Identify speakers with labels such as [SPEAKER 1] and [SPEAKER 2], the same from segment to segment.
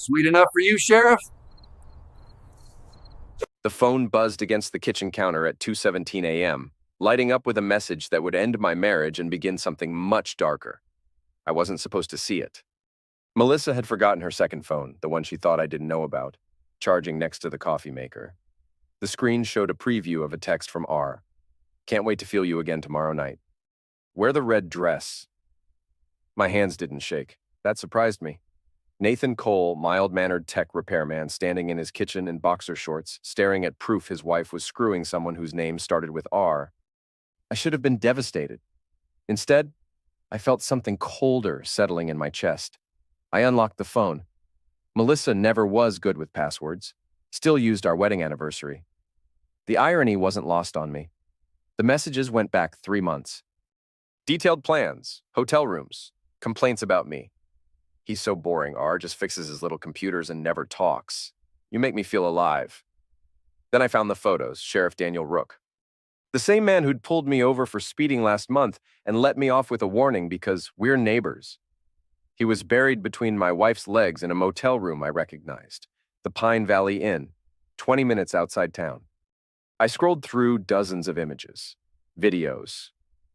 [SPEAKER 1] Sweet enough for you, Sheriff?
[SPEAKER 2] The phone buzzed against the kitchen counter at 2:17 a.m., lighting up with a message that would end my marriage and begin something much darker. I wasn't supposed to see it. Melissa had forgotten her second phone, the one she thought I didn't know about, charging next to the coffee maker. The screen showed a preview of a text from R. Can't wait to feel you again tomorrow night. Wear the red dress. My hands didn't shake. That surprised me. Nathan Cole, mild-mannered tech repairman, standing in his kitchen in boxer shorts, staring at proof his wife was screwing someone whose name started with R. I should have been devastated. Instead, I felt something colder settling in my chest. I unlocked the phone. Melissa never was good with passwords, still used our wedding anniversary. The irony wasn't lost on me. The messages went back 3 months. Detailed plans, hotel rooms, complaints about me. He's so boring, R just fixes his little computers and never talks. You make me feel alive. Then I found the photos, Sheriff Daniel Rook. The same man who'd pulled me over for speeding last month and let me off with a warning because we're neighbors. He was buried between my wife's legs in a motel room I recognized, the Pine Valley Inn, 20 minutes outside town. I scrolled through dozens of images, videos.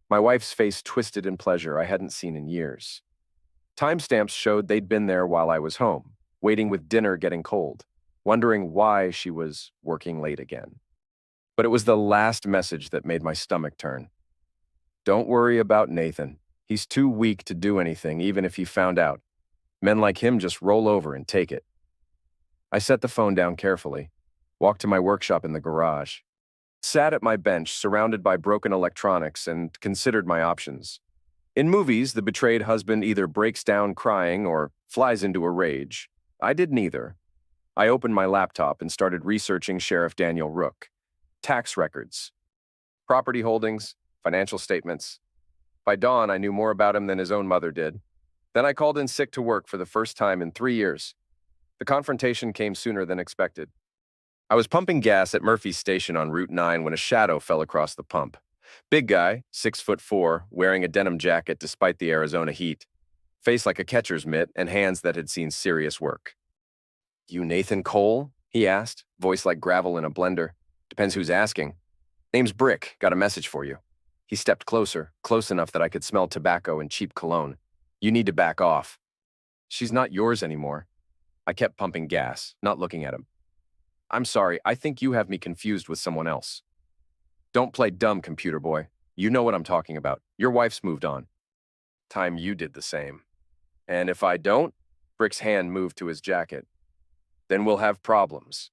[SPEAKER 2] My wife's face twisted in pleasure I hadn't seen in years. Timestamps showed they'd been there while I was home, waiting with dinner getting cold, wondering why she was working late again. But it was the last message that made my stomach turn. Don't worry about Nathan. He's too weak to do anything, even if he found out. Men like him just roll over and take it. I set the phone down carefully, walked to my workshop in the garage, sat at my bench surrounded by broken electronics and considered my options. In movies, the betrayed husband either breaks down crying or flies into a rage. I did neither. I opened my laptop and started researching Sheriff Daniel Rook. Tax records, property holdings, financial statements. By dawn, I knew more about him than his own mother did. Then I called in sick to work for the first time in 3 years. The confrontation came sooner than expected. I was pumping gas at Murphy's Station on Route 9 when a shadow fell across the pump. Big guy, 6'4", wearing a denim jacket despite the Arizona heat, face like a catcher's mitt and hands that had seen serious work. You Nathan Cole? He asked, voice like gravel in a blender. Depends who's asking. Name's Brick, got a message for you. He stepped closer, close enough that I could smell tobacco and cheap cologne. You need to back off. She's not yours anymore. I kept pumping gas, not looking at him. I'm sorry, I think you have me confused with someone else. Don't play dumb, computer boy. You know what I'm talking about. Your wife's moved on. Time you did the same. And if I don't, Brick's hand moved to his jacket. Then we'll have problems.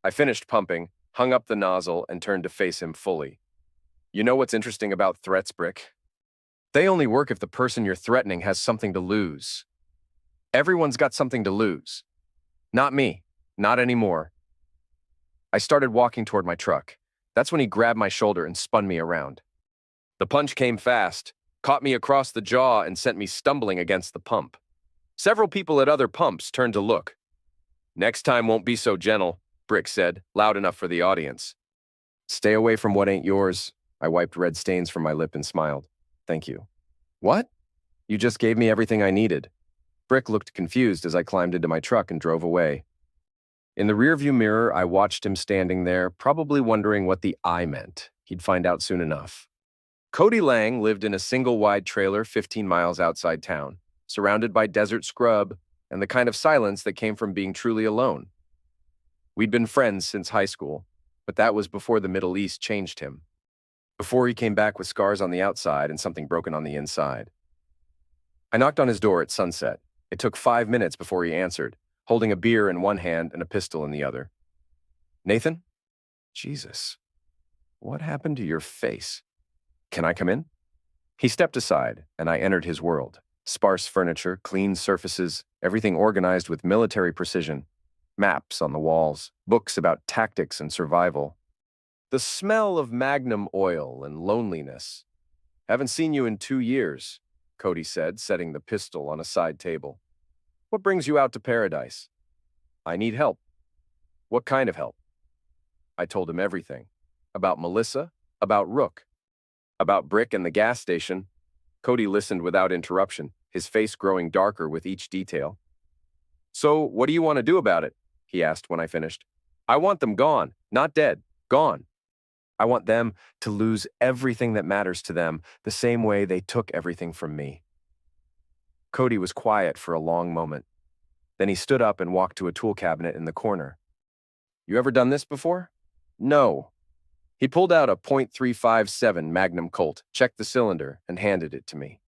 [SPEAKER 2] I finished pumping, hung up the nozzle, and turned to face him fully. You know what's interesting about threats, Brick? They only work if the person you're threatening has something to lose. Everyone's got something to lose. Not me. Not anymore. I started walking toward my truck. That's when he grabbed my shoulder and spun me around. The punch came fast, caught me across the jaw, and sent me stumbling against the pump. Several people at other pumps turned to look. Next time won't be so gentle, Brick said, loud enough for the audience. Stay away from what ain't yours. I wiped red stains from my lip and smiled. Thank you. What? You just gave me everything I needed. Brick looked confused as I climbed into my truck and drove away. In the rearview mirror, I watched him standing there, probably wondering what the I meant. He'd find out soon enough. Cody Lang lived in a single-wide trailer 15 miles outside town, surrounded by desert scrub and the kind of silence that came from being truly alone. We'd been friends since high school, but that was before the Middle East changed him. Before he came back with scars on the outside and something broken on the inside. I knocked on his door at sunset. It took 5 minutes before he answered, holding a beer in one hand and a pistol in the other. Nathan? Jesus. What happened to your face? Can I come in? He stepped aside, and I entered his world. Sparse furniture, clean surfaces, everything organized with military precision. Maps on the walls, books about tactics and survival. The smell of Magnum oil and loneliness. Haven't seen you in 2 years, Cody said, setting the pistol on a side table. What brings you out to paradise? I need help. What kind of help? I told him everything. About Melissa, about Rook, about Brick and the gas station. Cody listened without interruption, his face growing darker with each detail. So, what do you want to do about it? He asked when I finished. I want them gone, not dead, gone. I want them to lose everything that matters to them the same way they took everything from me. Cody was quiet for a long moment. Then he stood up and walked to a tool cabinet in the corner. You ever done this before? No. He pulled out a .357 Magnum Colt, checked the cylinder, and handed it to me.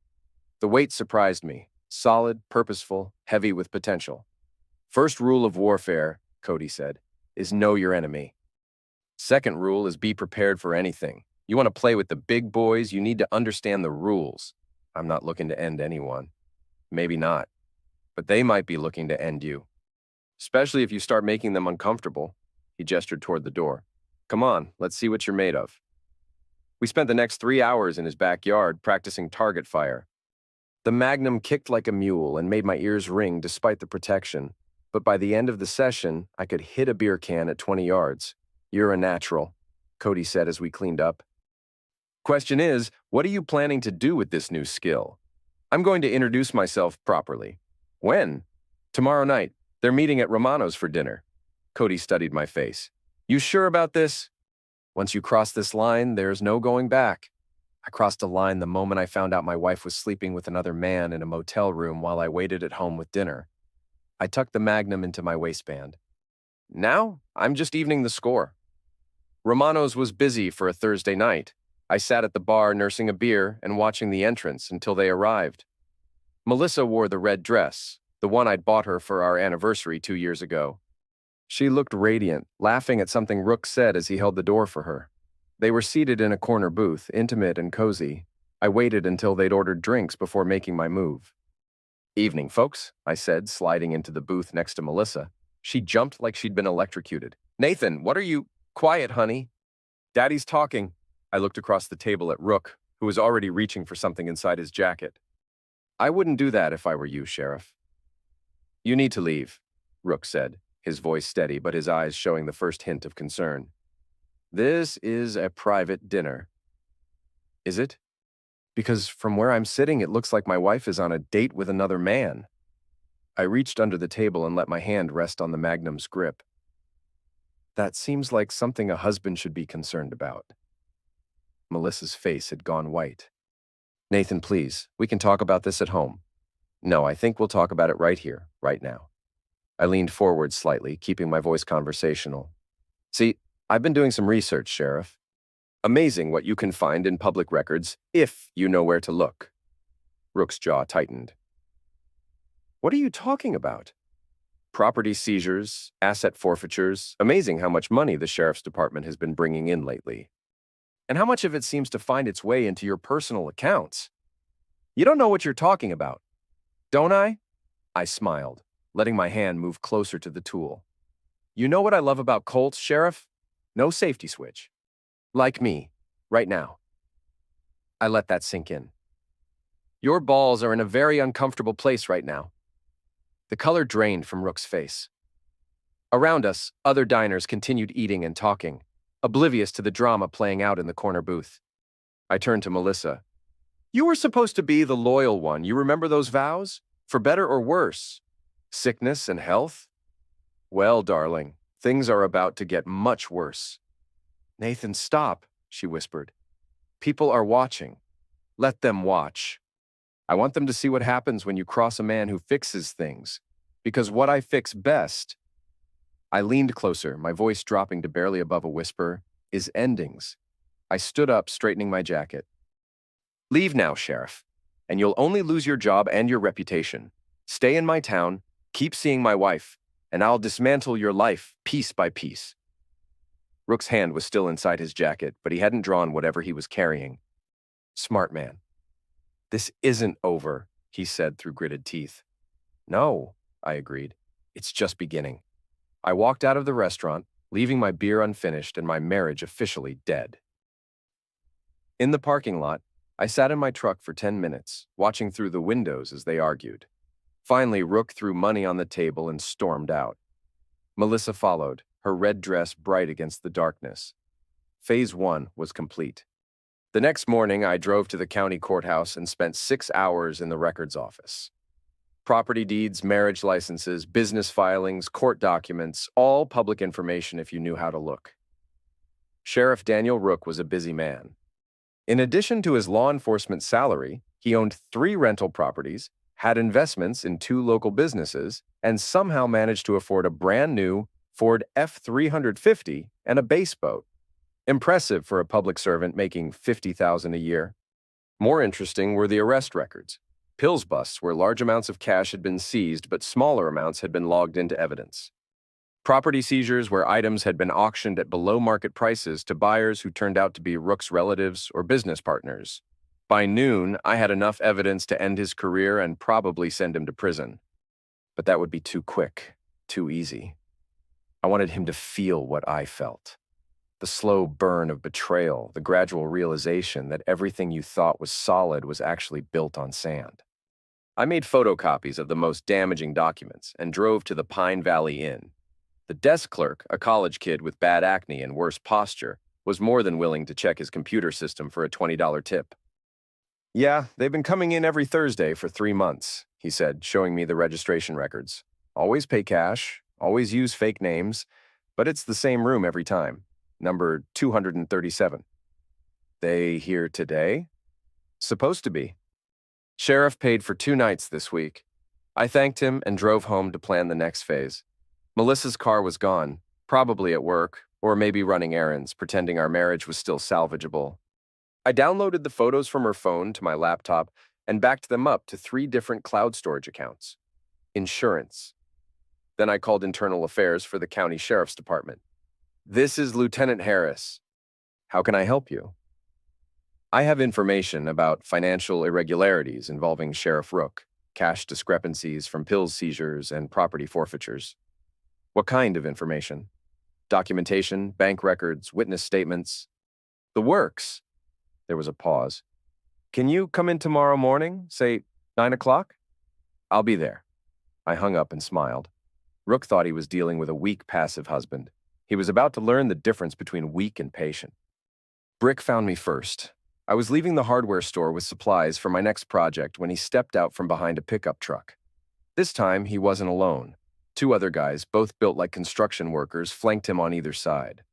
[SPEAKER 2] The weight surprised me. Solid, purposeful, heavy with potential. First rule of warfare, Cody said, is know your enemy. Second rule is be prepared for anything. You want to play with the big boys, you need to understand the rules. I'm not looking to end anyone. Maybe not. But they might be looking to end you. Especially if you start making them uncomfortable. He gestured toward the door. Come on, let's see what you're made of. We spent the next 3 hours in his backyard practicing target fire. The Magnum kicked like a mule and made my ears ring despite the protection, but by the end of the session, I could hit a beer can at 20 yards. You're a natural, Cody said as we cleaned up. Question is, what are you planning to do with this new skill? I'm going to introduce myself properly. When? Tomorrow night. They're meeting at Romano's for dinner. Cody studied my face. You sure about this? Once you cross this line, there's no going back. I crossed a line the moment I found out my wife was sleeping with another man in a motel room while I waited at home with dinner. I tucked the Magnum into my waistband. Now, I'm just evening the score. Romano's was busy for a Thursday night. I sat at the bar nursing a beer and watching the entrance until they arrived. Melissa wore the red dress, the one I'd bought her for our anniversary 2 years ago. She looked radiant, laughing at something Rook said as he held the door for her. They were seated in a corner booth, intimate and cozy. I waited until they'd ordered drinks before making my move. Evening, folks, I said, sliding into the booth next to Melissa. She jumped like she'd been electrocuted. Nathan, what are you— Quiet, honey. Daddy's talking. I looked across the table at Rook, who was already reaching for something inside his jacket. I wouldn't do that if I were you, Sheriff. You need to leave, Rook said, his voice steady but his eyes showing the first hint of concern. This is a private dinner. Is it? Because from where I'm sitting, it looks like my wife is on a date with another man. I reached under the table and let my hand rest on the Magnum's grip. That seems like something a husband should be concerned about. Melissa's face had gone white. Nathan, please, we can talk about this at home. No, I think we'll talk about it right here, right now. I leaned forward slightly, keeping my voice conversational. See, I've been doing some research, Sheriff. Amazing what you can find in public records if you know where to look. Rook's jaw tightened. What are you talking about? Property seizures, asset forfeitures. Amazing how much money the sheriff's department has been bringing in lately. And how much of it seems to find its way into your personal accounts. You don't know what you're talking about, don't I? I smiled, letting my hand move closer to the tool. You know what I love about Colts, Sheriff? No safety switch. Like me, right now. I let that sink in. Your balls are in a very uncomfortable place right now. The color drained from Rook's face. Around us, other diners continued eating and talking, oblivious to the drama playing out in the corner booth. I turned to Melissa. You were supposed to be the loyal one. You remember those vows? For better or worse? Sickness and health? Well, darling, things are about to get much worse. Nathan, stop, she whispered. People are watching. Let them watch. I want them to see what happens when you cross a man who fixes things. Because what I fix best— I leaned closer, my voice dropping to barely above a whisper— is endings. I stood up, straightening my jacket. Leave now, Sheriff, and you'll only lose your job and your reputation. Stay in my town, keep seeing my wife, and I'll dismantle your life piece by piece. Rook's hand was still inside his jacket, but he hadn't drawn whatever he was carrying. Smart man. This isn't over, he said through gritted teeth. No, I agreed. It's just beginning. I walked out of the restaurant, leaving my beer unfinished and my marriage officially dead. In the parking lot, I sat in my truck for 10 minutes, watching through the windows as they argued. Finally, Rook threw money on the table and stormed out. Melissa followed, her red dress bright against the darkness. Phase 1 was complete. The next morning, I drove to the county courthouse and spent 6 hours in the records office. Property deeds, marriage licenses, business filings, court documents, all public information if you knew how to look. Sheriff Daniel Rook was a busy man. In addition to his law enforcement salary, he owned 3 rental properties, had investments in 2 local businesses, and somehow managed to afford a brand new Ford F-350 and a base boat. Impressive for a public servant making $50,000 a year. More interesting were the arrest records. Pills busts where large amounts of cash had been seized but smaller amounts had been logged into evidence. Property seizures where items had been auctioned at below-market prices to buyers who turned out to be Rook's relatives or business partners. By noon, I had enough evidence to end his career and probably send him to prison. But that would be too quick, too easy. I wanted him to feel what I felt. The slow burn of betrayal, the gradual realization that everything you thought was solid was actually built on sand. I made photocopies of the most damaging documents and drove to the Pine Valley Inn. The desk clerk, a college kid with bad acne and worse posture, was more than willing to check his computer system for a $20 tip. "Yeah, they've been coming in every Thursday for 3 months," he said, showing me the registration records. "Always pay cash, always use fake names, but it's the same room every time. Number 237. "They here today?" "Supposed to be." Sheriff paid for 2 nights this week. I thanked him and drove home to plan the next phase. Melissa's car was gone, probably at work, or maybe running errands, pretending our marriage was still salvageable. I downloaded the photos from her phone to my laptop and backed them up to 3 different cloud storage accounts. Insurance. Then I called Internal Affairs for the County Sheriff's Department. "This is Lieutenant Harris. How can I help you?" "I have information about financial irregularities involving Sheriff Rook, cash discrepancies from pills seizures and property forfeitures." "What kind of information?" "Documentation, bank records, witness statements." "The works." There was a pause. "Can you come in tomorrow morning, say 9 o'clock? "I'll be there." I hung up and smiled. Rook thought he was dealing with a weak, passive husband. He was about to learn the difference between weak and patient. Brick found me first. I was leaving the hardware store with supplies for my next project when he stepped out from behind a pickup truck. This time, he wasn't alone. 2 other guys, both built like construction workers, flanked him on either side.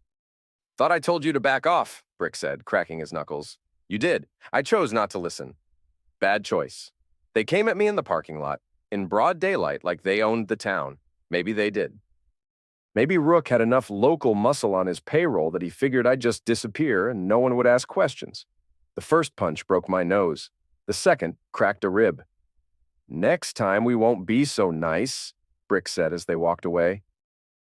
[SPEAKER 2] "Thought I told you to back off," Brick said, cracking his knuckles. "You did. I chose not to listen." "Bad choice. They came at me in the parking lot, in broad daylight like they owned the town. Maybe they did. Maybe Rook had enough local muscle on his payroll that he figured I'd just disappear and no one would ask questions. The first punch broke my nose. The second cracked a rib. "Next time we won't be so nice," Brick said as they walked away.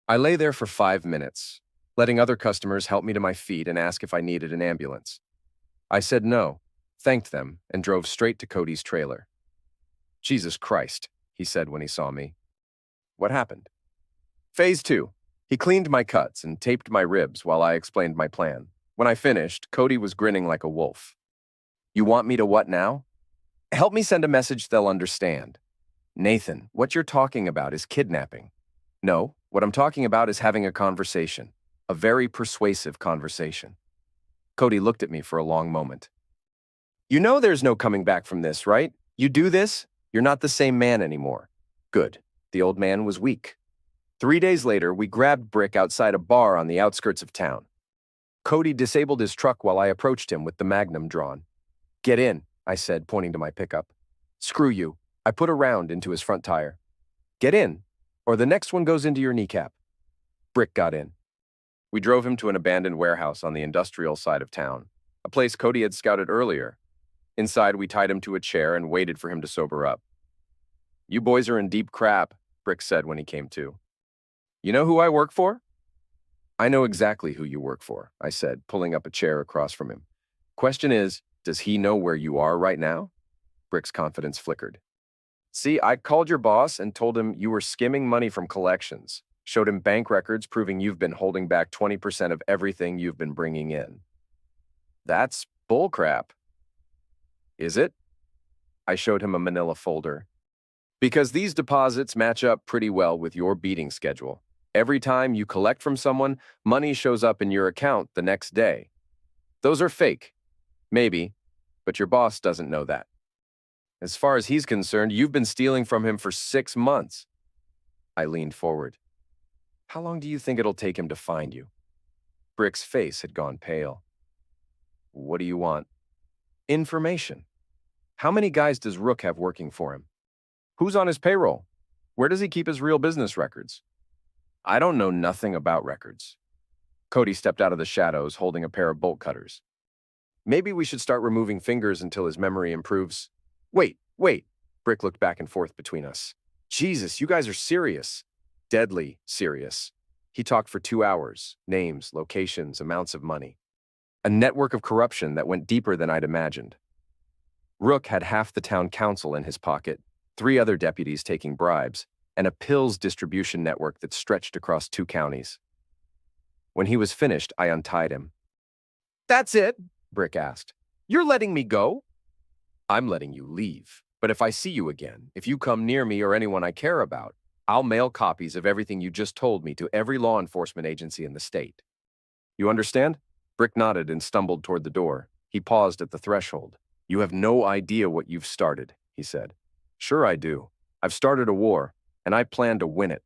[SPEAKER 2] I lay there for 5 minutes, letting other customers help me to my feet and ask if I needed an ambulance. I said no, thanked them, and drove straight to Cody's trailer. "Jesus Christ," he said when he saw me. "What happened?" Phase 2. He cleaned my cuts and taped my ribs while I explained my plan. When I finished, Cody was grinning like a wolf. "You want me to what now?" "Help me send a message they'll understand." "Nathan, what you're talking about is kidnapping." "No, what I'm talking about is having a conversation. A very persuasive conversation." Cody looked at me for a long moment. "You know there's no coming back from this, right? You do this, you're not the same man anymore." Good. The old man was weak. 3 days later, we grabbed Brick outside a bar on the outskirts of town. Cody disabled his truck while I approached him with the Magnum drawn. "Get in," I said, pointing to my pickup. "Screw you." I put a round into his front tire. "Get in, or the next one goes into your kneecap." Brick got in. We drove him to an abandoned warehouse on the industrial side of town, a place Cody had scouted earlier. Inside, we tied him to a chair and waited for him to sober up. "You boys are in deep crap," Brick said when he came to. "You know who I work for?" "I know exactly who you work for," I said, pulling up a chair across from him. "Question is, does he know where you are right now?" Brick's confidence flickered. "See, I called your boss and told him you were skimming money from collections. Showed him bank records proving you've been holding back 20% of everything you've been bringing in." "That's bullcrap." "Is it?" I showed him a manila folder. "Because these deposits match up pretty well with your beating schedule. Every time you collect from someone, money shows up in your account the next day. Those are fake. Maybe, but your boss doesn't know that." As far as he's concerned, you've been stealing from him for 6 months. I leaned forward. How long do you think it'll take him to find you? Brick's face had gone pale. What do you want? Information. How many guys does Rook have working for him? Who's on his payroll? Where does he keep his real business records? I don't know nothing about records. Cody stepped out of the shadows, holding a pair of bolt cutters. Maybe we should start removing fingers until his memory improves. Wait. Brick looked back and forth between us. Jesus, you guys are serious. Deadly serious. He talked for 2 hours. Names, locations, amounts of money. A network of corruption that went deeper than I'd imagined. Rook had half the town council in his pocket, 3 other deputies taking bribes, and a pills distribution network that stretched across 2 counties. When he was finished, I untied him. That's it? Brick asked. You're letting me go? I'm letting you leave. But if I see you again, if you come near me or anyone I care about, I'll mail copies of everything you just told me to every law enforcement agency in the state. You understand? Brick nodded and stumbled toward the door. He paused at the threshold. You have no idea what you've started, he said. Sure I do. I've started a war, and I plan to win it.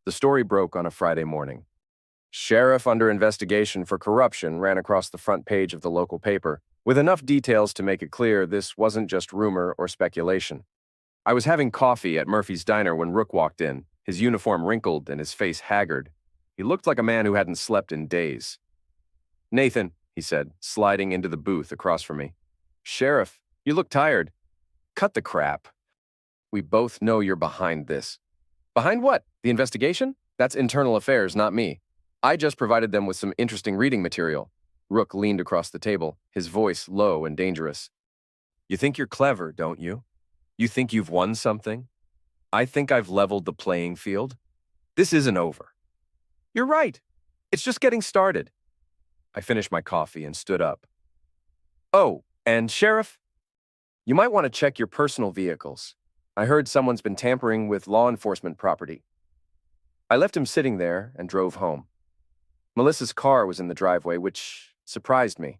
[SPEAKER 2] The story broke on a Friday morning. Sheriff under investigation for corruption ran across the front page of the local paper, with enough details to make it clear this wasn't just rumor or speculation. I was having coffee at Murphy's Diner when Rook walked in, his uniform wrinkled and his face haggard. He looked like a man who hadn't slept in days. Nathan, he said, sliding into the booth across from me. Sheriff, you look tired. Cut the crap. We both know you're behind this. Behind what? The investigation? That's internal affairs, not me. I just provided them with some interesting reading material. Rook leaned across the table, his voice low and dangerous. You think you're clever, don't you? You think you've won something? I think I've leveled the playing field. This isn't over. You're right. It's just getting started. I finished my coffee and stood up. Oh, and Sheriff, you might want to check your personal vehicles. I heard someone's been tampering with law enforcement property. I left him sitting there and drove home. Melissa's car was in the driveway, which surprised me.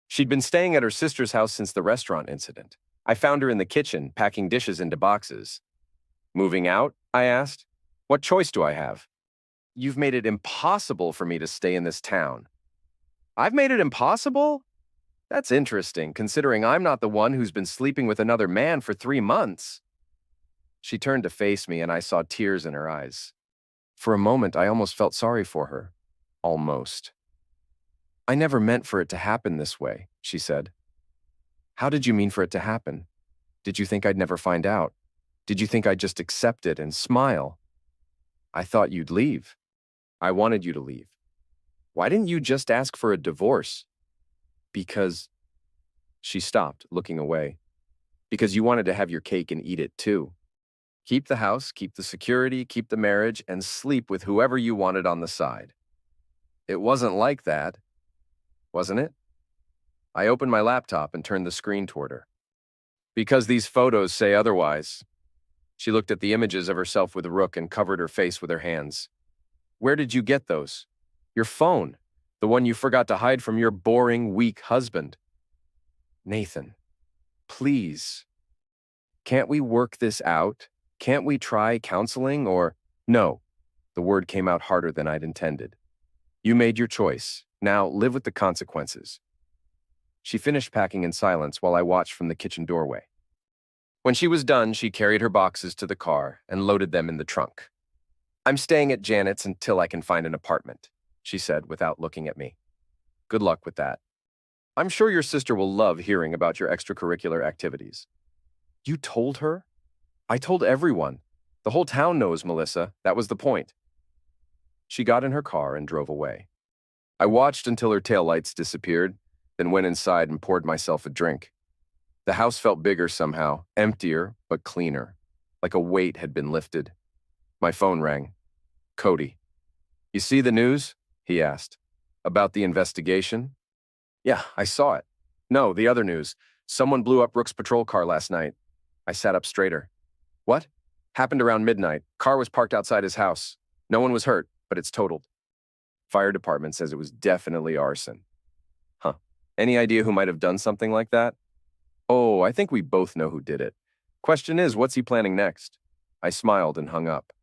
[SPEAKER 2] She'd been staying at her sister's house since the restaurant incident. I found her in the kitchen, packing dishes into boxes. Moving out? I asked. What choice do I have? You've made it impossible for me to stay in this town. I've made it impossible? That's interesting, considering I'm not the one who's been sleeping with another man for 3 months. She turned to face me, and I saw tears in her eyes. For a moment, I almost felt sorry for her. Almost. I never meant for it to happen this way, she said. How did you mean for it to happen? Did you think I'd never find out? Did you think I'd just accept it and smile? I thought you'd leave. I wanted you to leave. Why didn't you just ask for a divorce? Because... She stopped, looking away. Because you wanted to have your cake and eat it too. Keep the house, keep the security, keep the marriage, and sleep with whoever you wanted on the side. It wasn't like that, wasn't it? I opened my laptop and turned the screen toward her. Because these photos say otherwise. She looked at the images of herself with Rook and covered her face with her hands. Where did you get those? Your phone, the one you forgot to hide from your boring, weak husband. Nathan, please. Can't we work this out? Can't we try counseling or... No, the word came out harder than I'd intended. You made your choice. Now live with the consequences. She finished packing in silence while I watched from the kitchen doorway. When she was done, she carried her boxes to the car and loaded them in the trunk. I'm staying at Janet's until I can find an apartment, she said without looking at me. Good luck with that. I'm sure your sister will love hearing about your extracurricular activities. You told her? I told everyone. The whole town knows, Melissa. That was the point. She got in her car and drove away. I watched until her taillights disappeared, then went inside and poured myself a drink. The house felt bigger somehow, emptier but cleaner, like a weight had been lifted. My phone rang. Cody. You see the news? He asked. About the investigation? Yeah, I saw it. No, the other news. Someone blew up Rook's patrol car last night. I sat up straighter. What? Happened around midnight. Car was parked outside his house. No one was hurt, but it's totaled. Fire department says it was definitely arson. Huh. Any idea who might have done something like that? Oh, I think we both know who did it. Question is, what's he planning next? I smiled and hung up.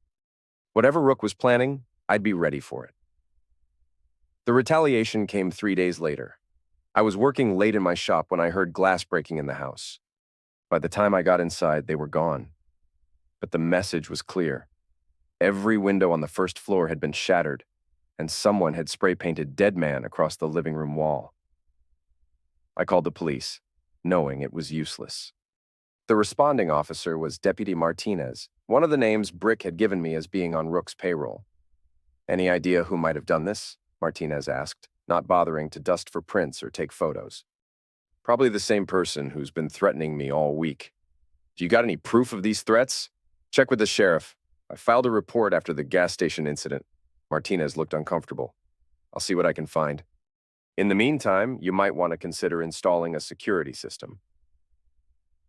[SPEAKER 2] Whatever Rook was planning, I'd be ready for it. The retaliation came 3 days later. I was working late in my shop when I heard glass breaking in the house. By the time I got inside, they were gone. But the message was clear. Every window on the first floor had been shattered, and someone had spray-painted "Dead Man" across the living room wall. I called the police, knowing it was useless. The responding officer was Deputy Martinez, one of the names Brick had given me as being on Rook's payroll. Any idea who might have done this? Martinez asked, not bothering to dust for prints or take photos. Probably the same person who's been threatening me all week. Do you got any proof of these threats? Check with the sheriff. I filed a report after the gas station incident. Martinez looked uncomfortable. I'll see what I can find. In the meantime, you might want to consider installing a security system.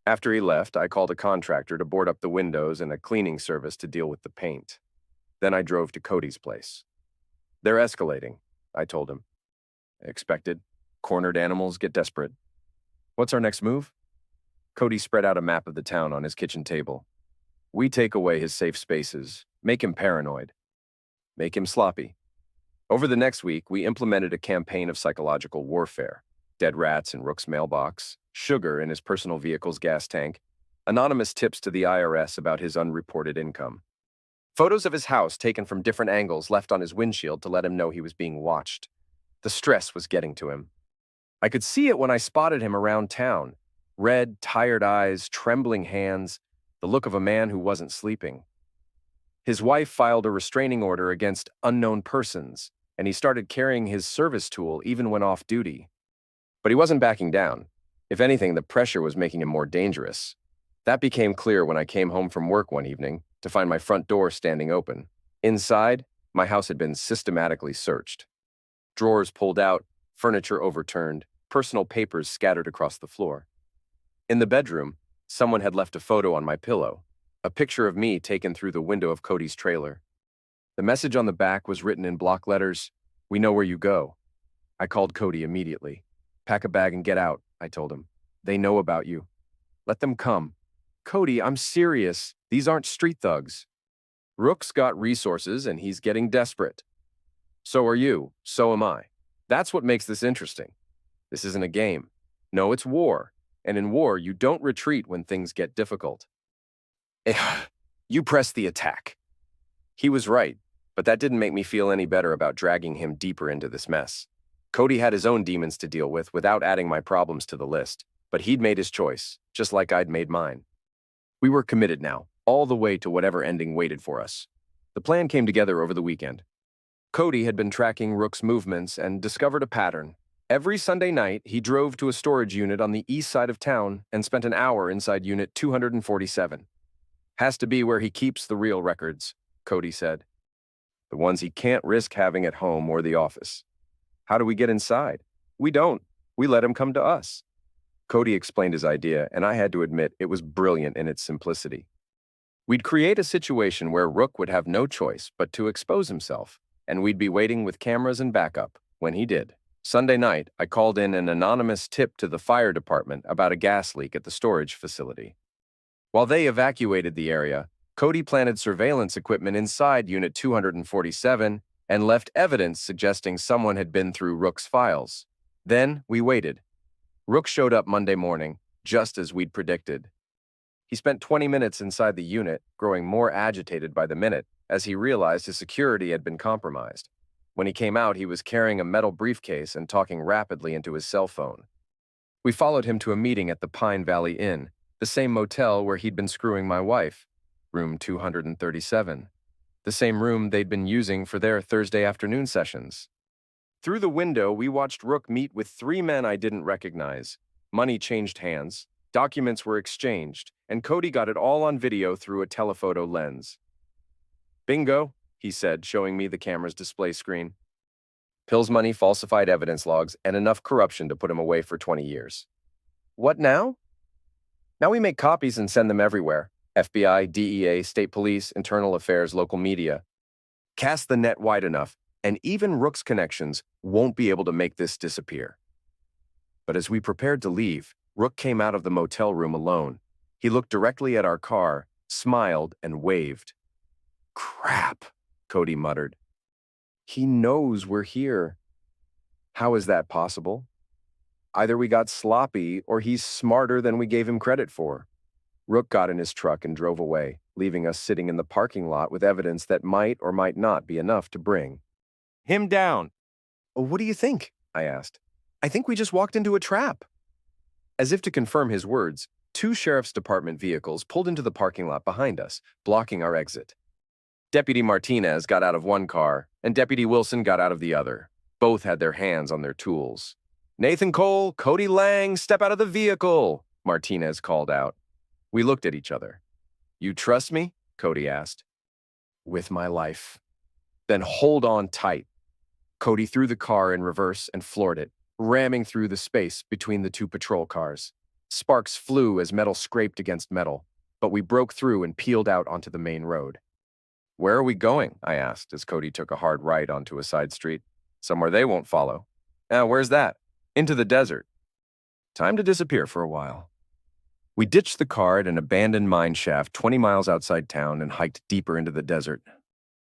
[SPEAKER 2] After he left, I called a contractor to board up the windows and a cleaning service to deal with the paint. Then I drove to Cody's place. They're escalating, I told him. Expected. Cornered animals get desperate. What's our next move? Cody spread out a map of the town on his kitchen table. We take away his safe spaces, make him paranoid, make him sloppy. Over the next week, we implemented a campaign of psychological warfare. Dead rats in Rook's mailbox, sugar in his personal vehicle's gas tank, anonymous tips to the IRS about his unreported income. Photos of his house taken from different angles left on his windshield to let him know he was being watched. The stress was getting to him. I could see it when I spotted him around town. Red, tired eyes, trembling hands, the look of a man who wasn't sleeping. His wife filed a restraining order against unknown persons, and he started carrying his service tool even when off duty. But he wasn't backing down. If anything, the pressure was making him more dangerous. That became clear when I came home from work one evening to find my front door standing open. Inside, my house had been systematically searched. Drawers pulled out, furniture overturned, personal papers scattered across the floor. In the bedroom, someone had left a photo on my pillow, a picture of me taken through the window of Cody's trailer. The message on the back was written in block letters, "We know where you go." I called Cody immediately. "Pack a bag and get out," I told him. "They know about you. Let them come." "Cody, I'm serious. These aren't street thugs." "Rook's got resources and he's getting desperate. So are you. So am I. That's what makes this interesting. This isn't a game. No, it's war. And in war, you don't retreat when things get difficult. You press the attack." He was right, but that didn't make me feel any better about dragging him deeper into this mess. Cody had his own demons to deal with without adding my problems to the list, but he'd made his choice, just like I'd made mine. We were committed now, all the way to whatever ending waited for us. The plan came together over the weekend. Cody had been tracking Rook's movements and discovered a pattern. Every Sunday night, he drove to a storage unit on the east side of town and spent an hour inside Unit 247. "Has to be where he keeps the real records," Cody said. "The ones he can't risk having at home or the office." "How do we get inside?" "We don't. We let him come to us." Cody explained his idea, and I had to admit it was brilliant in its simplicity. We'd create a situation where Rook would have no choice but to expose himself, and we'd be waiting with cameras and backup when he did. Sunday night, I called in an anonymous tip to the fire department about a gas leak at the storage facility. While they evacuated the area, Cody planted surveillance equipment inside Unit 247 and left evidence suggesting someone had been through Rook's files. Then we waited. Rook showed up Monday morning, just as we'd predicted. He spent 20 minutes inside the unit, growing more agitated by the minute, as he realized his security had been compromised. When he came out, he was carrying a metal briefcase and talking rapidly into his cell phone. We followed him to a meeting at the Pine Valley Inn, the same motel where he'd been screwing my wife, room 237, the same room they'd been using for their Thursday afternoon sessions. Through the window, we watched Rook meet with 3 men I didn't recognize. Money changed hands, documents were exchanged, and Cody got it all on video through a telephoto lens. "Bingo," he said, showing me the camera's display screen. "Pills money, falsified evidence logs, and enough corruption to put him away for 20 years. What now? Now we make copies and send them everywhere. FBI, DEA, state police, internal affairs, local media. Cast the net wide enough, and even Rook's connections won't be able to make this disappear." But as we prepared to leave, Rook came out of the motel room alone. He looked directly at our car, smiled, and waved. Crap, Cody muttered. He knows we're here. How is that possible? Either we got sloppy or he's smarter than we gave him credit for. Rook got in his truck and drove away, leaving us sitting in the parking lot with evidence that might or might not be enough to bring him down. What do you think? I asked. I think we just walked into a trap. As if to confirm his words, two sheriff's department vehicles pulled into the parking lot behind us, blocking our exit. Deputy Martinez got out of one car, and Deputy Wilson got out of the other. Both had their hands on their tools. Nathan Cole, Cody Lang, step out of the vehicle, Martinez called out. We looked at each other. You trust me? Cody asked. With my life. Then hold on tight. Cody threw the car in reverse and floored it, ramming through the space between the two patrol cars. Sparks flew as metal scraped against metal, but we broke through and peeled out onto the main road. Where are we going? I asked as Cody took a hard right onto a side street. Somewhere they won't follow. Where's that? Into the desert. Time to disappear for a while. We ditched the car at an abandoned mine shaft 20 miles outside town and hiked deeper into the desert.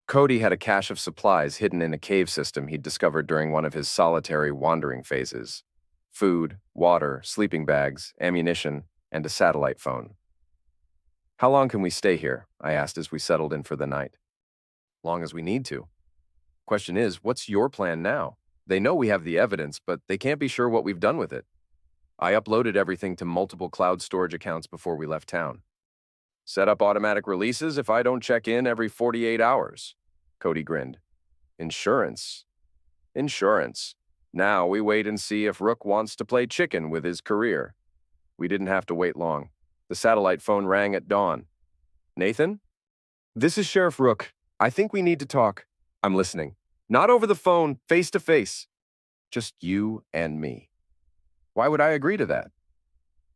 [SPEAKER 2] Cody had a cache of supplies hidden in a cave system he'd discovered during one of his solitary wandering phases. Food, water, sleeping bags, ammunition, and a satellite phone. How long can we stay here? I asked as we settled in for the night. Long as we need to. Question is, what's your plan now? They know we have the evidence, but they can't be sure what we've done with it. I uploaded everything to multiple cloud storage accounts before we left town. Set up automatic releases if I don't check in every 48 hours. Cody grinned. Insurance. Insurance. Now we wait and see if Rook wants to play chicken with his career. We didn't have to wait long. The satellite phone rang at dawn. Nathan? This is Sheriff Rook. I think we need to talk. I'm listening. Not over the phone, face to face. Just you and me. Why would I agree to that?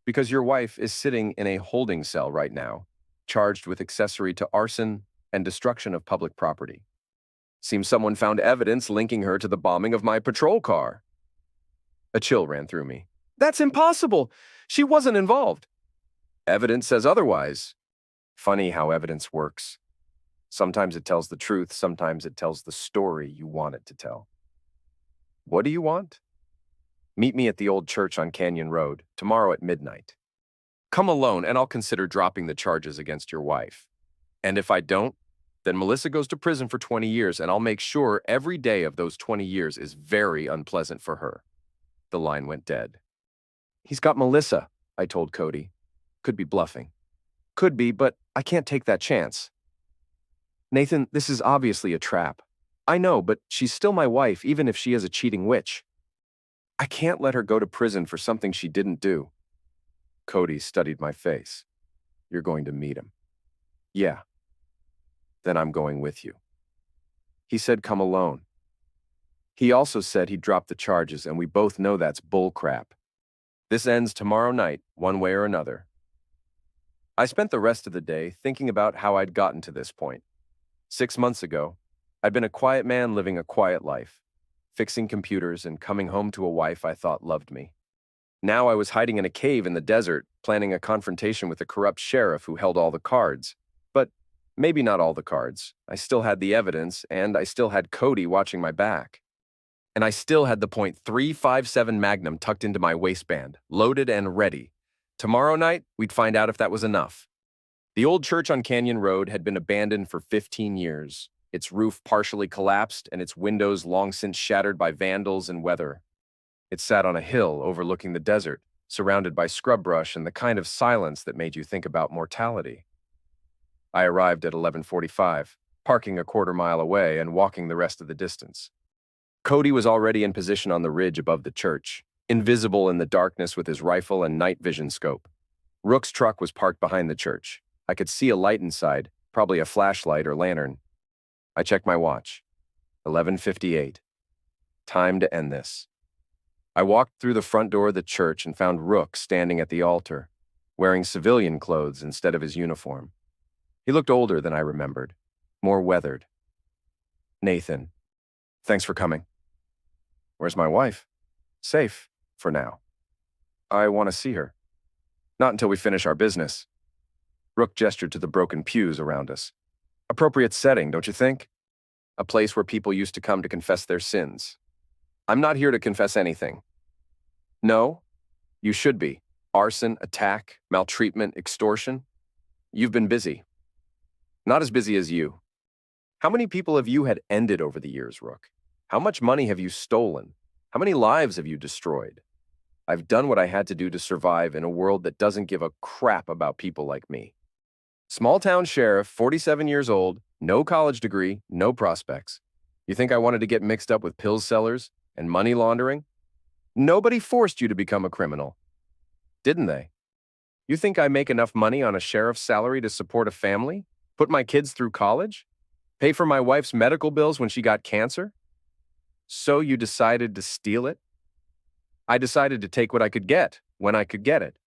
[SPEAKER 2] Because your wife is sitting in a holding cell right now, charged with accessory to arson and destruction of public property. Seems someone found evidence linking her to the bombing of my patrol car. A chill ran through me. That's impossible. She wasn't involved. Evidence says otherwise. Funny how evidence works. Sometimes it tells the truth, sometimes it tells the story you want it to tell. What do you want? Meet me at the old church on Canyon Road, tomorrow at midnight. Come alone and I'll consider dropping the charges against your wife. And if I don't, then Melissa goes to prison for 20 years and I'll make sure every day of those 20 years is very unpleasant for her. The line went dead. He's got Melissa, I told Cody. Could be bluffing. Could be, but I can't take that chance. Nathan, this is obviously a trap. I know, but she's still my wife, even if she is a cheating witch. I can't let her go to prison for something she didn't do. Cody studied my face. You're going to meet him. Yeah. Then I'm going with you. He said come alone. He also said he'd drop the charges, and we both know that's bullcrap. This ends tomorrow night, one way or another. I spent the rest of the day thinking about how I'd gotten to this point. 6 months ago, I'd been a quiet man living a quiet life, fixing computers and coming home to a wife I thought loved me. Now I was hiding in a cave in the desert, planning a confrontation with a corrupt sheriff who held all the cards. But maybe not all the cards. I still had the evidence, and I still had Cody watching my back. And I still had the .357 Magnum tucked into my waistband, loaded and ready. Tomorrow night, we'd find out if that was enough. The old church on Canyon Road had been abandoned for 15 years, its roof partially collapsed and its windows long since shattered by vandals and weather. It sat on a hill overlooking the desert, surrounded by scrub brush and the kind of silence that made you think about mortality. I arrived at 11:45, parking a quarter mile away and walking the rest of the distance. Cody was already in position on the ridge above the church, invisible in the darkness with his rifle and night vision scope. Rook's truck was parked behind the church. I could see a light inside, probably a flashlight or lantern. I checked my watch. 11:58. Time to end this. I walked through the front door of the church and found Rook standing at the altar, wearing civilian clothes instead of his uniform. He looked older than I remembered, more weathered. Nathan, thanks for coming. Where's my wife? Safe, for now. I want to see her. Not until we finish our business. Rook gestured to the broken pews around us. Appropriate setting, don't you think? A place where people used to come to confess their sins. I'm not here to confess anything. No, you should be. Arson, attack, maltreatment, extortion. You've been busy. Not as busy as you. How many people have you had ended over the years, Rook? How much money have you stolen? How many lives have you destroyed? I've done what I had to do to survive in a world that doesn't give a crap about people like me. Small town sheriff, 47 years old, no college degree, no prospects. You think I wanted to get mixed up with pill sellers and money laundering? Nobody forced you to become a criminal, didn't they? You think I make enough money on a sheriff's salary to support a family? Put my kids through college? Pay for my wife's medical bills when she got cancer? So you decided to steal it? I decided to take what I could get when I could get it.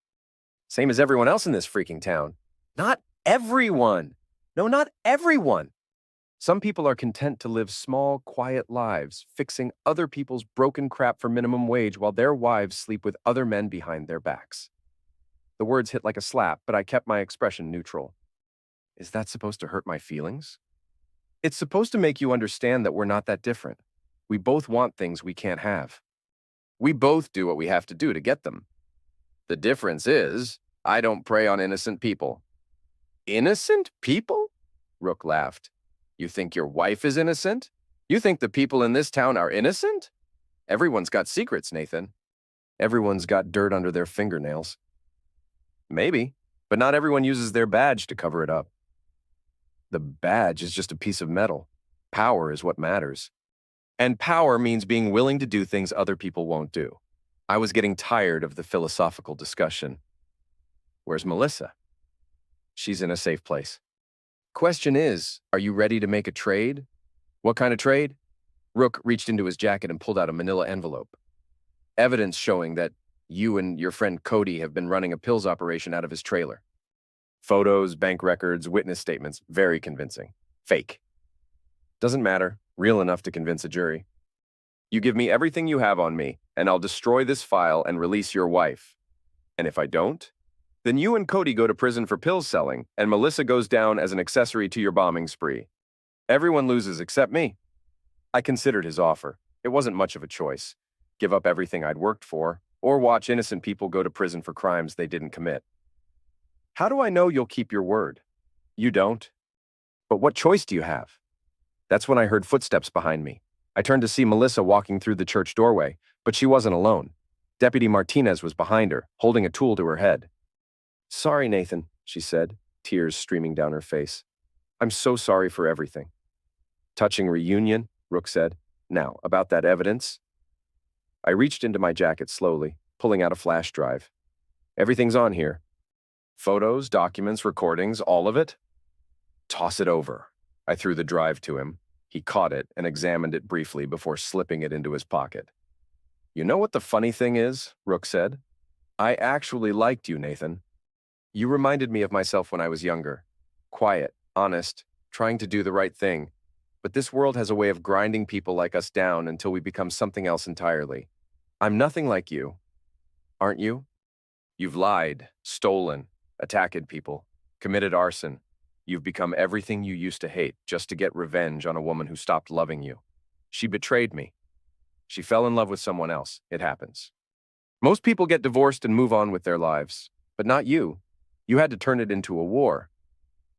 [SPEAKER 2] Same as everyone else in this freaking town. Not everyone. No, not everyone. Some people are content to live small, quiet lives, fixing other people's broken crap for minimum wage while their wives sleep with other men behind their backs. The words hit like a slap, but I kept my expression neutral. Is that supposed to hurt my feelings? It's supposed to make you understand that we're not that different. We both want things we can't have. We both do what we have to do to get them. The difference is, I don't prey on innocent people. Innocent people? Rook laughed. You think your wife is innocent? You think the people in this town are innocent? Everyone's got secrets, Nathan. Everyone's got dirt under their fingernails. Maybe, but not everyone uses their badge to cover it up. The badge is just a piece of metal. Power is what matters. And power means being willing to do things other people won't do. I was getting tired of the philosophical discussion. Where's Melissa? She's in a safe place. Question is, are you ready to make a trade? What kind of trade? Rook reached into his jacket and pulled out a manila envelope. Evidence showing that you and your friend Cody have been running a pills operation out of his trailer. Photos, bank records, witness statements, very convincing. Fake. Doesn't matter, real enough to convince a jury. You give me everything you have on me, and I'll destroy this file and release your wife. And if I don't, then you and Cody go to prison for pills selling, and Melissa goes down as an accessory to your bombing spree. Everyone loses except me. I considered his offer. It wasn't much of a choice. Give up everything I'd worked for, or watch innocent people go to prison for crimes they didn't commit. How do I know you'll keep your word? You don't. But what choice do you have? That's when I heard footsteps behind me. I turned to see Melissa walking through the church doorway, but she wasn't alone. Deputy Martinez was behind her, holding a tool to her head. Sorry, Nathan, she said, tears streaming down her face. I'm so sorry for everything. Touching reunion, Rook said. Now, about that evidence. I reached into my jacket slowly, pulling out a flash drive. Everything's on here. Photos, documents, recordings, all of it? Toss it over. I threw the drive to him. He caught it and examined it briefly before slipping it into his pocket. You know what the funny thing is? Rook said. I actually liked you, Nathan. You reminded me of myself when I was younger. Quiet, honest, trying to do the right thing. But this world has a way of grinding people like us down until we become something else entirely. I'm nothing like you. Aren't you? You've lied, stolen, attacked people, committed arson. You've become everything you used to hate just to get revenge on a woman who stopped loving you. She betrayed me. She fell in love with someone else. It happens. Most people get divorced and move on with their lives, but not you. You had to turn it into a war.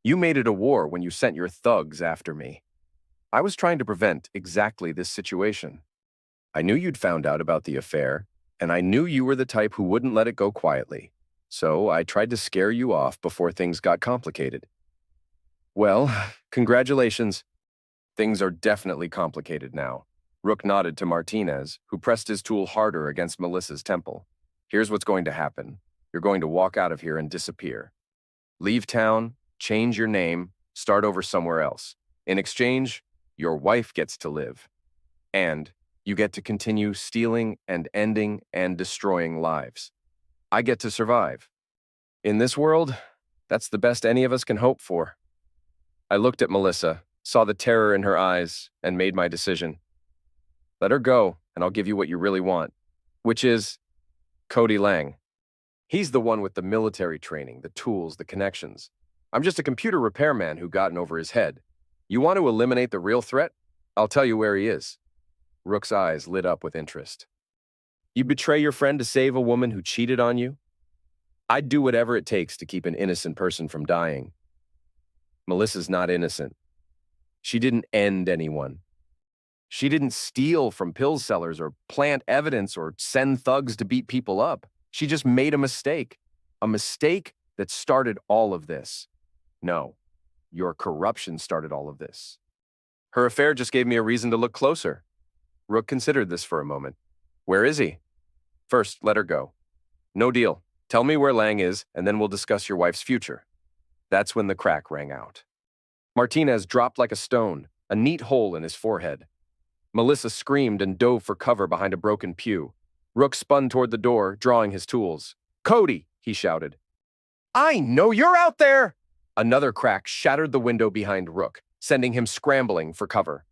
[SPEAKER 2] You made it a war when you sent your thugs after me. I was trying to prevent exactly this situation. I knew you'd found out about the affair, and I knew you were the type who wouldn't let it go quietly. So I tried to scare you off before things got complicated. Well, congratulations. Things are definitely complicated now. Rook nodded to Martinez, who pressed his tool harder against Melissa's temple. Here's what's going to happen. You're going to walk out of here and disappear. Leave town, change your name, start over somewhere else. In exchange, your wife gets to live. And you get to continue stealing and ending and destroying lives. I get to survive. In this world, that's the best any of us can hope for. I looked at Melissa, saw the terror in her eyes, and made my decision. Let her go, and I'll give you what you really want, which is Cody Lang. He's the one with the military training, the tools, the connections. I'm just a computer repairman who got in over his head. You want to eliminate the real threat? I'll tell you where he is. Rook's eyes lit up with interest. You betray your friend to save a woman who cheated on you? I'd do whatever it takes to keep an innocent person from dying. Melissa's not innocent. She didn't end anyone. She didn't steal from pill sellers or plant evidence or send thugs to beat people up. She just made a mistake that started all of this. No, your corruption started all of this. Her affair just gave me a reason to look closer. Rook considered this for a moment. Where is he? First, let her go. No deal. Tell me where Lang is, and then we'll discuss your wife's future. That's when the crack rang out. Martinez dropped like a stone, a neat hole in his forehead. Melissa screamed and dove for cover behind a broken pew. Rook spun toward the door, drawing his tools. Cody, he shouted. I know you're out there! Another crack shattered the window behind Rook, sending him scrambling for cover.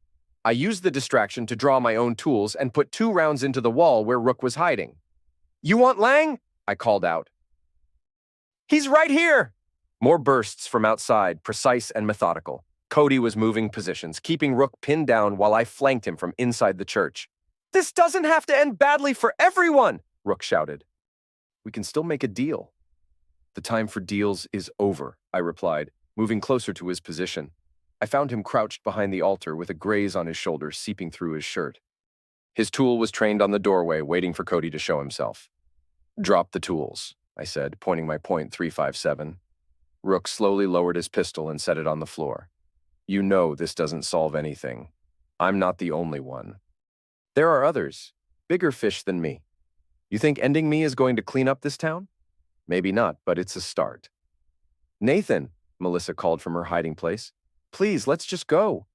[SPEAKER 2] I used the distraction to draw my own tools and put 2 rounds into the wall where Rook was hiding. You want Lang? I called out. He's right here! More bursts from outside, precise and methodical. Cody was moving positions, keeping Rook pinned down while I flanked him from inside the church. This doesn't have to end badly for everyone, Rook shouted. We can still make a deal. The time for deals is over, I replied, moving closer to his position. I found him crouched behind the altar with a graze on his shoulder seeping through his shirt. His tool was trained on the doorway, waiting for Cody to show himself. Drop the tools, I said, pointing my .357. Rook slowly lowered his pistol and set it on the floor. You know this doesn't solve anything. I'm not the only one. There are others, bigger fish than me. You think ending me is going to clean up this town? Maybe not, but it's a start. Nathan, Melissa called from her hiding place. Please, let's just go.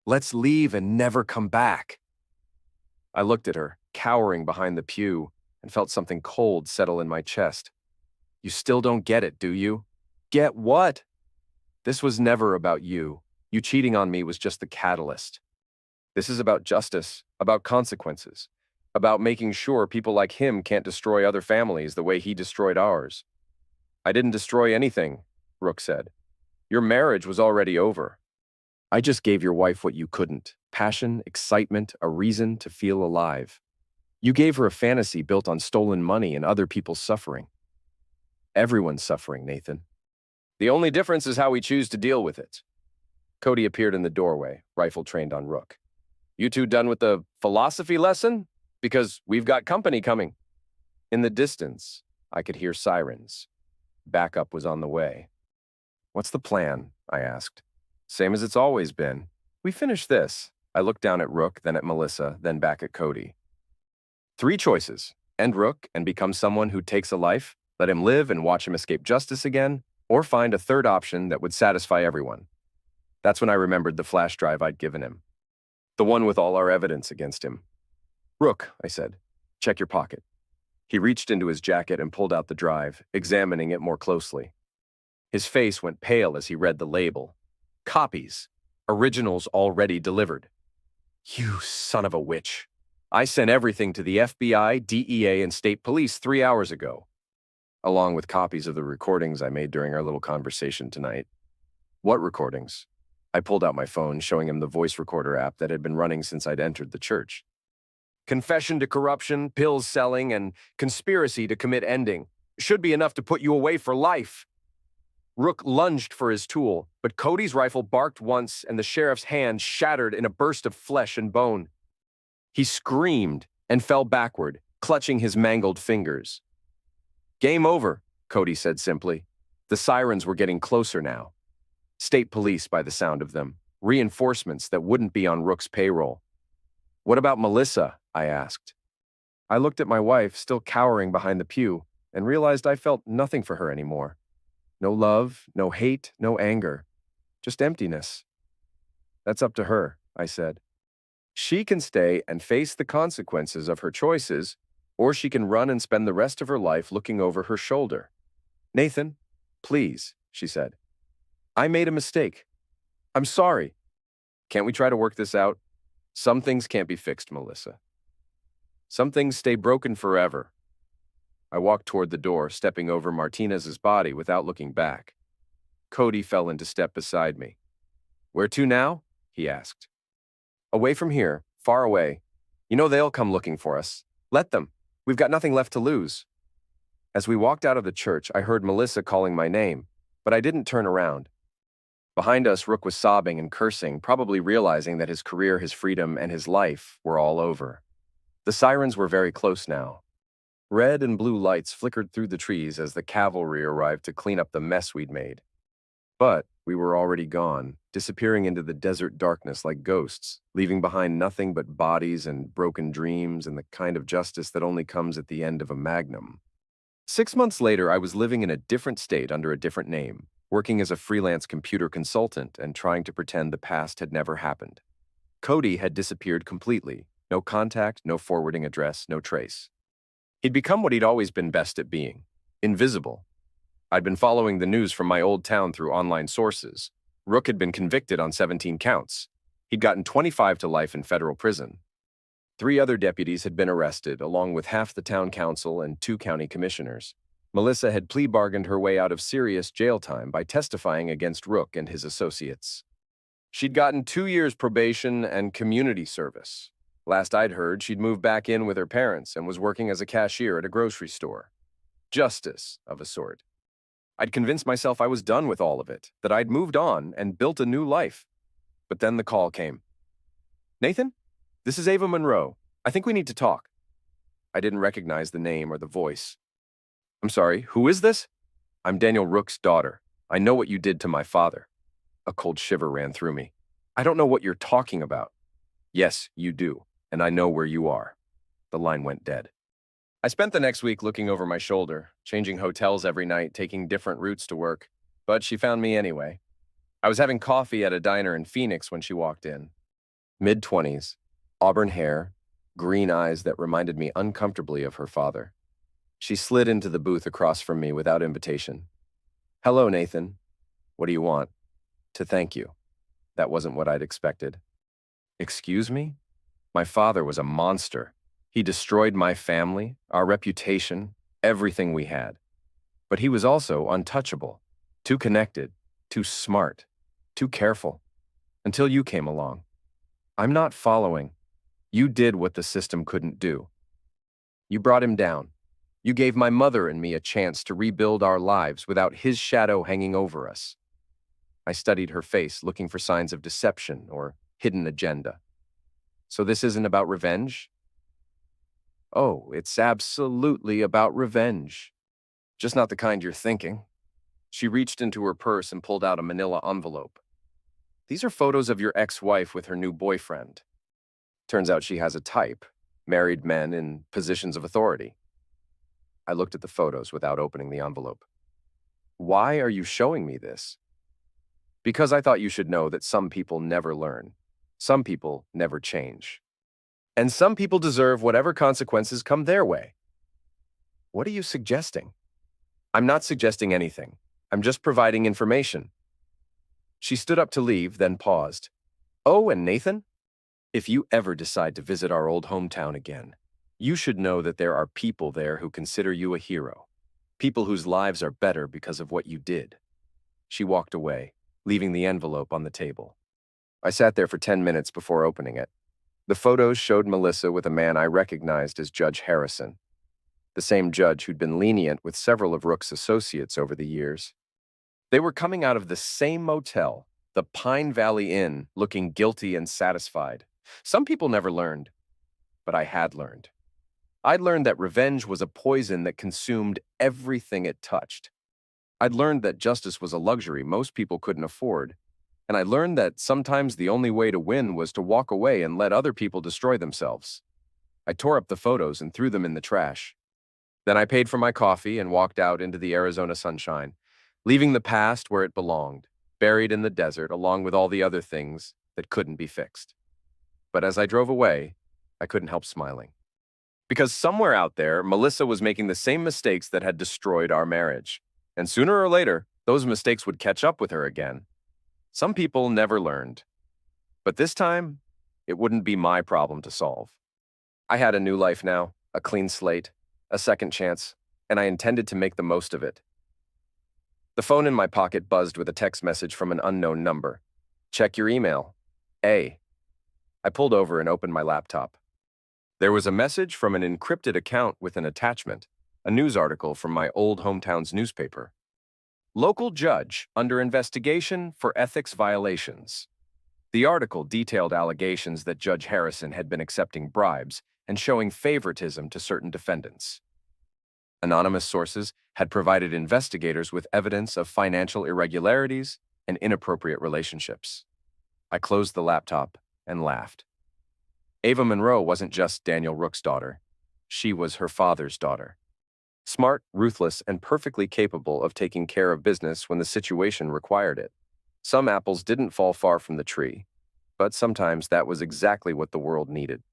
[SPEAKER 2] Let's leave and never come back. I looked at her, cowering behind the pew, and felt something cold settle in my chest. You still don't get it, do you? Get what? This was never about you. You cheating on me was just the catalyst. This is about justice, about consequences, about making sure people like him can't destroy other families the way he destroyed ours. I didn't destroy anything, Rook said. Your marriage was already over. I just gave your wife what you couldn't: passion, excitement, a reason to feel alive. You gave her a fantasy built on stolen money and other people's suffering. Everyone's suffering, Nathan. The only difference is how we choose to deal with it. Cody appeared in the doorway, rifle trained on Rook. You two done with the philosophy lesson? Because we've got company coming. In the distance, I could hear sirens. Backup was on the way. What's the plan? I asked. Same as it's always been. We finish this. I looked down at Rook, then at Melissa, then back at Cody. 3 choices. End Rook and become someone who takes a life, let him live and watch him escape justice again, or find a third option that would satisfy everyone. That's when I remembered the flash drive I'd given him. The one with all our evidence against him. Rook, I said, check your pocket. He reached into his jacket and pulled out the drive, examining it more closely. His face went pale as he read the label. Copies. Originals already delivered. You son of a witch. I sent everything to the FBI, DEA, and state police 3 hours ago, along with copies of the recordings I made during our little conversation tonight. What recordings? I pulled out my phone, showing him the voice recorder app that had been running since I'd entered the church. Confession to corruption, pills selling, and conspiracy to commit ending. Should be enough to put you away for life. Rook lunged for his tool, but Cody's rifle barked once and the sheriff's hand shattered in a burst of flesh and bone. He screamed and fell backward, clutching his mangled fingers. Game over, Cody said simply. The sirens were getting closer now. State police by the sound of them, reinforcements that wouldn't be on Rook's payroll. What about Melissa? I asked. I looked at my wife, still cowering behind the pew, and realized I felt nothing for her anymore. No love, no hate, no anger, just emptiness. That's up to her, I said. She can stay and face the consequences of her choices, or she can run and spend the rest of her life looking over her shoulder. Nathan, please, she said. I made a mistake. I'm sorry. Can't we try to work this out? Some things can't be fixed, Melissa. Some things stay broken forever. I walked toward the door, stepping over Martinez's body without looking back. Cody fell into step beside me. "Where to now?" he asked. "Away from here, far away. You know they'll come looking for us. Let them. We've got nothing left to lose." As we walked out of the church, I heard Melissa calling my name, but I didn't turn around. Behind us, Rook was sobbing and cursing, probably realizing that his career, his freedom, and his life were all over. The sirens were very close now. Red and blue lights flickered through the trees as the cavalry arrived to clean up the mess we'd made. But we were already gone, disappearing into the desert darkness like ghosts, leaving behind nothing but bodies and broken dreams and the kind of justice that only comes at the end of a magnum. 6 months later, I was living in a different state under a different name, working as a freelance computer consultant and trying to pretend the past had never happened. Cody had disappeared completely. No contact, no forwarding address, no trace. He'd become what he'd always been best at being: invisible. I'd been following the news from my old town through online sources. Rook had been convicted on 17 counts. He'd gotten 25 to life in federal prison. 3 other deputies had been arrested, along with half the town council and 2 county commissioners. Melissa had plea bargained her way out of serious jail time by testifying against Rook and his associates. She'd gotten 2 years probation and community service. Last I'd heard, she'd moved back in with her parents and was working as a cashier at a grocery store. Justice, of a sort. I'd convinced myself I was done with all of it, that I'd moved on and built a new life. But then the call came. "Nathan, this is Ava Monroe. I think we need to talk." I didn't recognize the name or the voice. "I'm sorry, who is this?" "I'm Daniel Rook's daughter. I know what you did to my father." A cold shiver ran through me. "I don't know what you're talking about." "Yes, you do, and I know where you are." The line went dead. I spent the next week looking over my shoulder, changing hotels every night, taking different routes to work, but she found me anyway. I was having coffee at a diner in Phoenix when she walked in. Mid-20s, auburn hair, green eyes that reminded me uncomfortably of her father. She slid into the booth across from me without invitation. "Hello, Nathan. What do you want?" "To thank you." That wasn't what I'd expected. "Excuse me?" My father was a monster. He destroyed my family, our reputation, everything we had. But he was also untouchable, too connected, too smart, too careful, until you came along. I'm not following. You did what the system couldn't do. You brought him down. You gave my mother and me a chance to rebuild our lives without his shadow hanging over us. I studied her face, looking for signs of deception or hidden agenda. So this isn't about revenge? Oh, it's absolutely about revenge. Just not the kind you're thinking. She reached into her purse and pulled out a manila envelope. "These are photos of your ex-wife with her new boyfriend." Turns out she has a type: married men in positions of authority. I looked at the photos without opening the envelope. "Why are you showing me this?" "Because I thought you should know that some people never learn. Some people never change. And some people deserve whatever consequences come their way." "What are you suggesting?" "I'm not suggesting anything. I'm just providing information." She stood up to leave, then paused. "Oh, and Nathan, if you ever decide to visit our old hometown again, you should know that there are people there who consider you a hero. People whose lives are better because of what you did." She walked away, leaving the envelope on the table. I sat there for 10 minutes before opening it. The photos showed Melissa with a man I recognized as Judge Harrison, the same judge who'd been lenient with several of Rook's associates over the years. They were coming out of the same motel, the Pine Valley Inn, looking guilty and satisfied. Some people never learned, but I had learned. I'd learned that revenge was a poison that consumed everything it touched. I'd learned that justice was a luxury most people couldn't afford. And I learned that sometimes the only way to win was to walk away and let other people destroy themselves. I tore up the photos and threw them in the trash. Then I paid for my coffee and walked out into the Arizona sunshine, leaving the past where it belonged, buried in the desert along with all the other things that couldn't be fixed. But as I drove away, I couldn't help smiling. Because somewhere out there, Melissa was making the same mistakes that had destroyed our marriage. And sooner or later, those mistakes would catch up with her again. Some people never learned. But this time, it wouldn't be my problem to solve. I had a new life now, a clean slate, a second chance. and I intended to make the most of it. The phone in my pocket buzzed with a text message from an unknown number. Check your email. A. I pulled over and opened my laptop. There was a message from an encrypted account with an attachment, a news article from my old hometown's newspaper. Local judge under investigation for ethics violations. The article detailed allegations that Judge Harrison had been accepting bribes and showing favoritism to certain defendants. Anonymous sources had provided investigators with evidence of financial irregularities and inappropriate relationships. I closed the laptop and laughed. Ava Monroe wasn't just Daniel Rook's daughter. She was her father's daughter. Smart, ruthless, and perfectly capable of taking care of business when the situation required it. Some apples didn't fall far from the tree, but sometimes that was exactly what the world needed.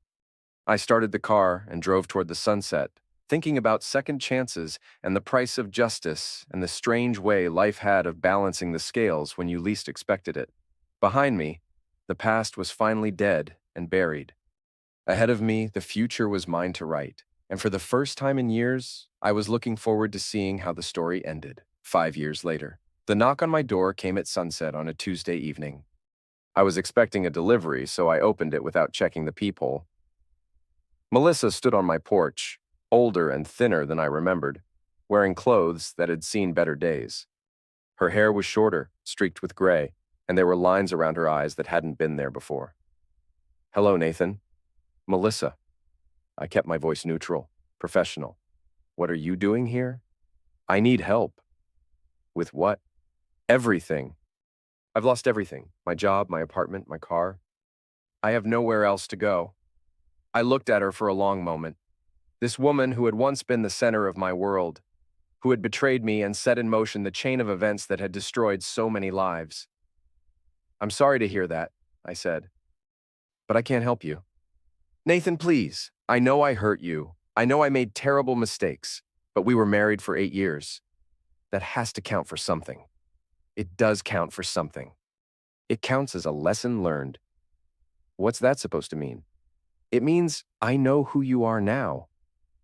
[SPEAKER 2] I started the car and drove toward the sunset, thinking about second chances and the price of justice and the strange way life had of balancing the scales when you least expected it. Behind me, the past was finally dead and buried. Ahead of me, the future was mine to write, and for the first time in years, I was looking forward to seeing how the story ended. 5 years later, the knock on my door came at sunset on a Tuesday evening. I was expecting a delivery, so I opened it without checking the peephole. Melissa stood on my porch, older and thinner than I remembered, wearing clothes that had seen better days. Her hair was shorter, streaked with gray, and there were lines around her eyes that hadn't been there before. "Hello, Nathan." "Melissa." I kept my voice neutral, professional. "What are you doing here?" "I need help." "With what?" "Everything. I've lost everything. My job, my apartment, my car. I have nowhere else to go." I looked at her for a long moment. This woman who had once been the center of my world, who had betrayed me and set in motion the chain of events that had destroyed so many lives. "I'm sorry to hear that," I said, "but I can't help you." "Nathan, please. I know I hurt you. I know I made terrible mistakes, but we were married for 8 years. That has to count for something. It does count for something. It counts as a lesson learned." "What's that supposed to mean?" "It means I know who you are now.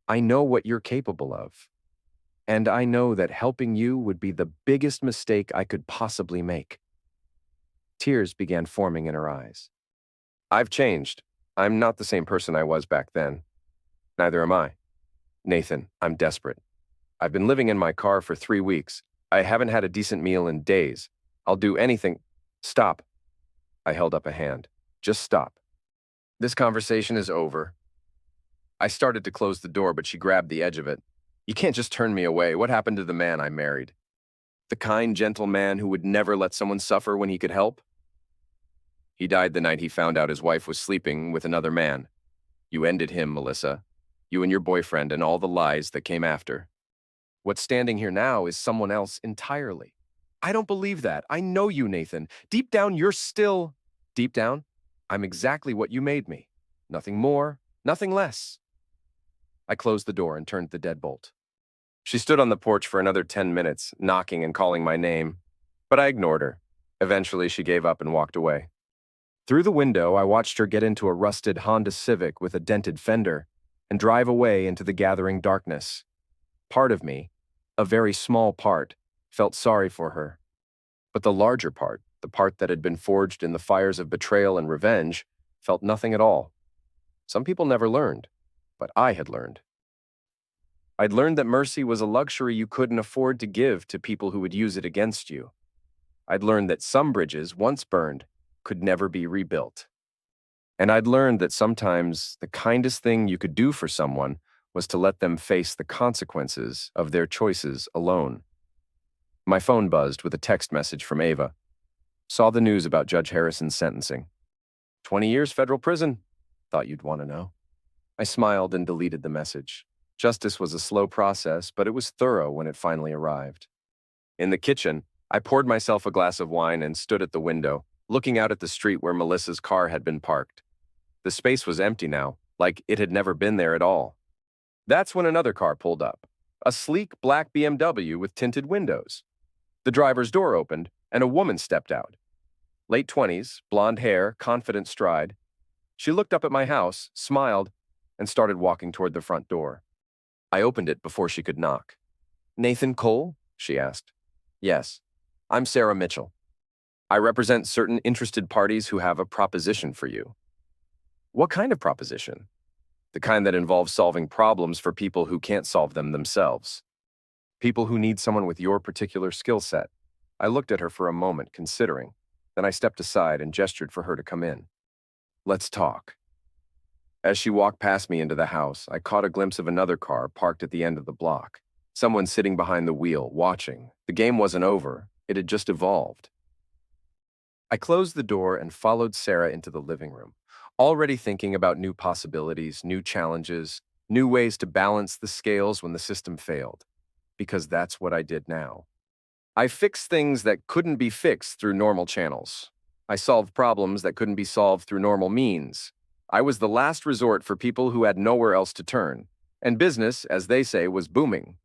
[SPEAKER 2] I know what you're capable of. And I know that helping you would be the biggest mistake I could possibly make." Tears began forming in her eyes. "I've changed. I'm not the same person I was back then. Neither am I. Nathan, I'm desperate. I've been living in my car for 3 weeks. I haven't had a decent meal in days. I'll do anything." "Stop." I held up a hand. "Just stop. This conversation is over." I started to close the door, but she grabbed the edge of it. "You can't just turn me away. What happened to the man I married? The kind, gentle man who would never let someone suffer when he could help? He died the night he found out his wife was sleeping with another man. You ended him, Melissa. You and your boyfriend and all the lies that came after. What's standing here now is someone else entirely." "I don't believe that. I know you, Nathan. Deep down, you're still—" "Deep down, I'm exactly what you made me. Nothing more, nothing less." I closed the door and turned the deadbolt. She stood on the porch for another 10 minutes, knocking and calling my name, but I ignored her. Eventually, she gave up and walked away. Through the window, I watched her get into a rusted Honda Civic with a dented fender and drive away into the gathering darkness. Part of me, a very small part, felt sorry for her. But the larger part, the part that had been forged in the fires of betrayal and revenge, felt nothing at all. Some people never learned, but I had learned. I'd learned that mercy was a luxury you couldn't afford to give to people who would use it against you. I'd learned that some bridges, once burned, could never be rebuilt. And I'd learned that sometimes the kindest thing you could do for someone was to let them face the consequences of their choices alone. My phone buzzed with a text message from Ava. "Saw the news about Judge Harrison's sentencing. 20 years federal prison. Thought you'd want to know." I smiled and deleted the message. Justice was a slow process, but it was thorough when it finally arrived. In the kitchen, I poured myself a glass of wine and stood at the window, looking out at the street where Melissa's car had been parked. The space was empty now, like it had never been there at all. That's when another car pulled up, a sleek black BMW with tinted windows. The driver's door opened, and a woman stepped out. Late 20s, blonde hair, confident stride. She looked up at my house, smiled, and started walking toward the front door. I opened it before she could knock. Nathan Cole? She asked. Yes. I'm Sarah Mitchell. I represent certain interested parties who have a proposition for you. What kind of proposition? The kind that involves solving problems for people who can't solve them themselves. People who need someone with your particular skill set. I looked at her for a moment, considering. Then I stepped aside and gestured for her to come in. Let's talk. As she walked past me into the house, I caught a glimpse of another car parked at the end of the block. Someone sitting behind the wheel, watching. The game wasn't over. It had just evolved. I closed the door and followed Sarah into the living room, already thinking about new possibilities, new challenges, new ways to balance the scales when the system failed. Because that's what I did now. I fixed things that couldn't be fixed through normal channels. I solved problems that couldn't be solved through normal means. I was the last resort for people who had nowhere else to turn. And business, as they say, was booming.